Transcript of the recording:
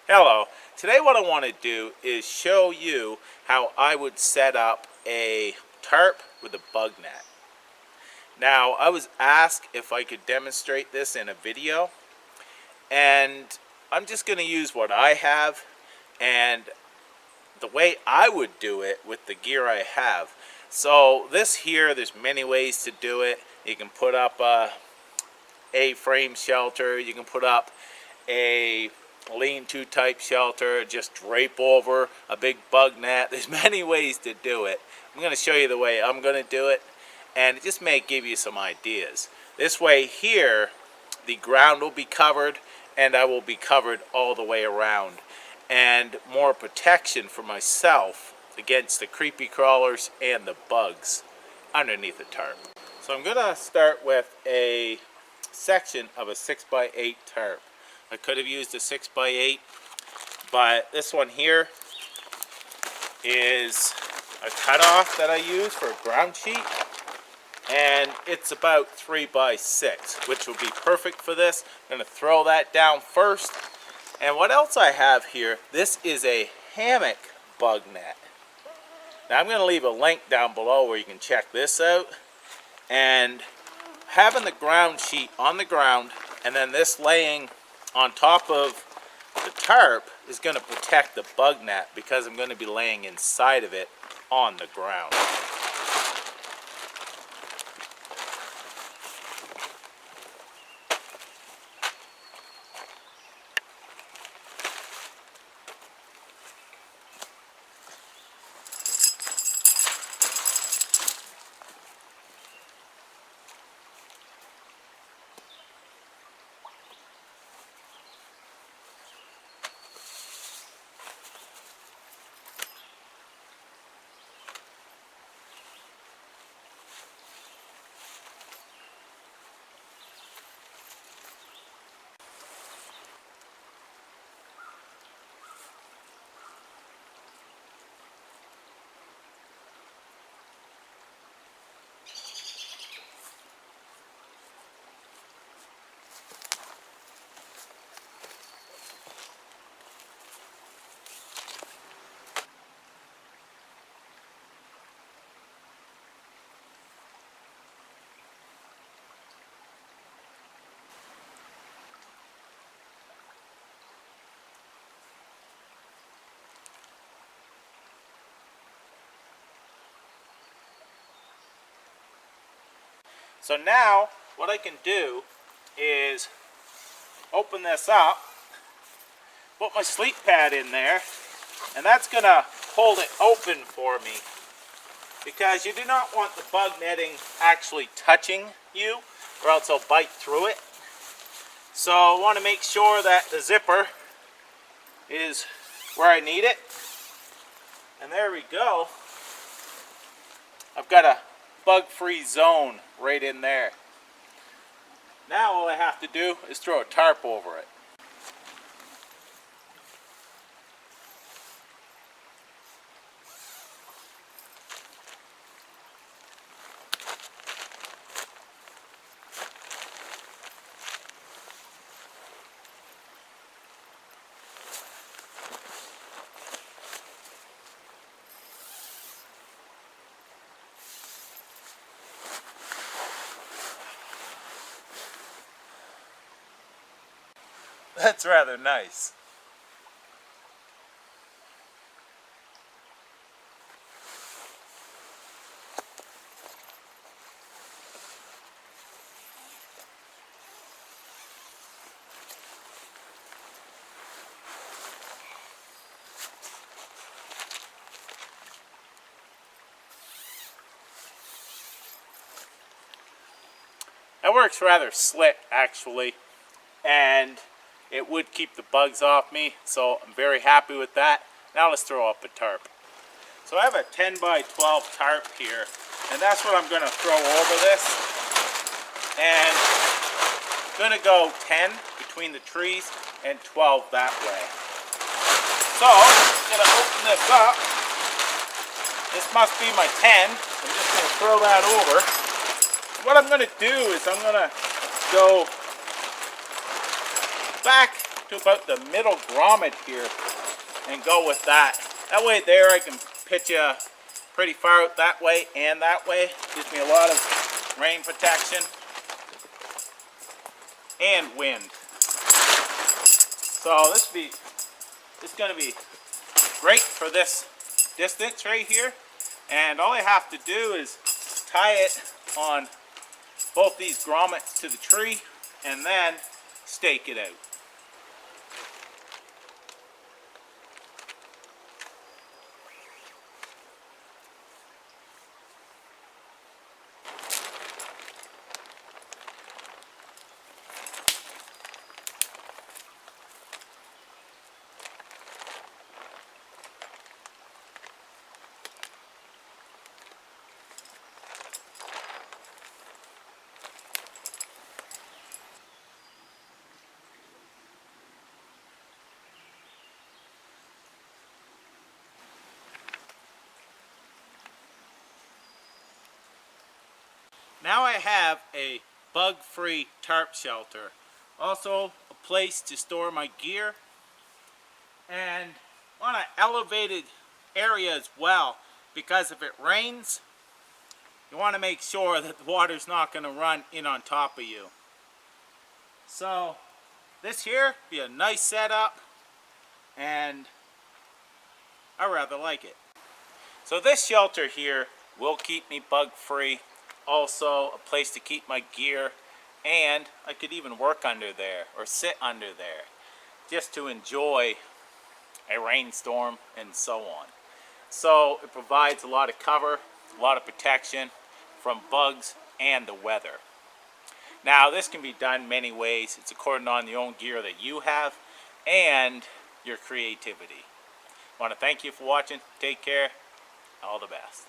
Hello. Today what I want to do is show you how I would set up a tarp with a bug net. Now, I was asked if I could demonstrate this in a video, and I'm just going to use what I have and the way I would do it with the gear I have. So this here, there's many ways to do it. You can put up a A-frame shelter, you can put up a lean-to type shelter, just drape over a big bug net. There's many ways to do it. I'm going to show you the way I'm going to do it, and it just may give you some ideas. This way here, the ground will be covered, and I will be covered all the way around, and more protection for myself against the creepy crawlers and the bugs underneath the tarp. So I'm going to start with a section of a 6x8 tarp. I could have used a 6x8, but this one here is a cutoff that I use for a ground sheet, and it's about 3x6, which will be perfect for this. I'm going to throw that down first. And what else I have here, this is a hammock bug net. Now I'm going to leave a link down below where you can check this out. And having the ground sheet on the ground and then this laying on top of the tarp is going to protect the bug net because I'm going to be laying inside of it on the ground. So now what I can do is open this up, put my sleep pad in there, and that's going to hold it open for me because you do not want the bug netting actually touching you or else it'll bite through it. So I want to make sure that the zipper is where I need it. And there we go. I've got a bug-free zone right in there. Now all I have to do is throw a tarp over it. That's rather nice. That works rather slick actually, and it would keep the bugs off me, so I'm very happy with that. Now let's throw up a tarp. So I have a 10x12 tarp here, and that's what I'm going to throw over this. And I'm going to go 10 between the trees and 12 that way. So I'm going to open this up. This must be my 10. I'm just going to throw that over. What I'm going to do is I'm going to go back to about the middle grommet here and go with that. That way there I can pitch you pretty far out that way and that way. Gives me a lot of rain protection and wind. So this is going to be great for this distance right here. And all I have to do is tie it on both these grommets to the tree and then stake it out. Now I have a bug-free tarp shelter. Also a place to store my gear and on an elevated area as well, because if it rains you want to make sure that the water's not going to run in on top of you. So this here be a nice setup and I rather like it. So this shelter here will keep me bug free. Also a place to keep my gear, and I could even work under there or sit under there just to enjoy a rainstorm and so on. So it provides a lot of cover, a lot of protection from bugs and the weather. Now this can be done many ways. It's according on the own gear that you have and your creativity. I want to thank you for watching. Take care. All the best.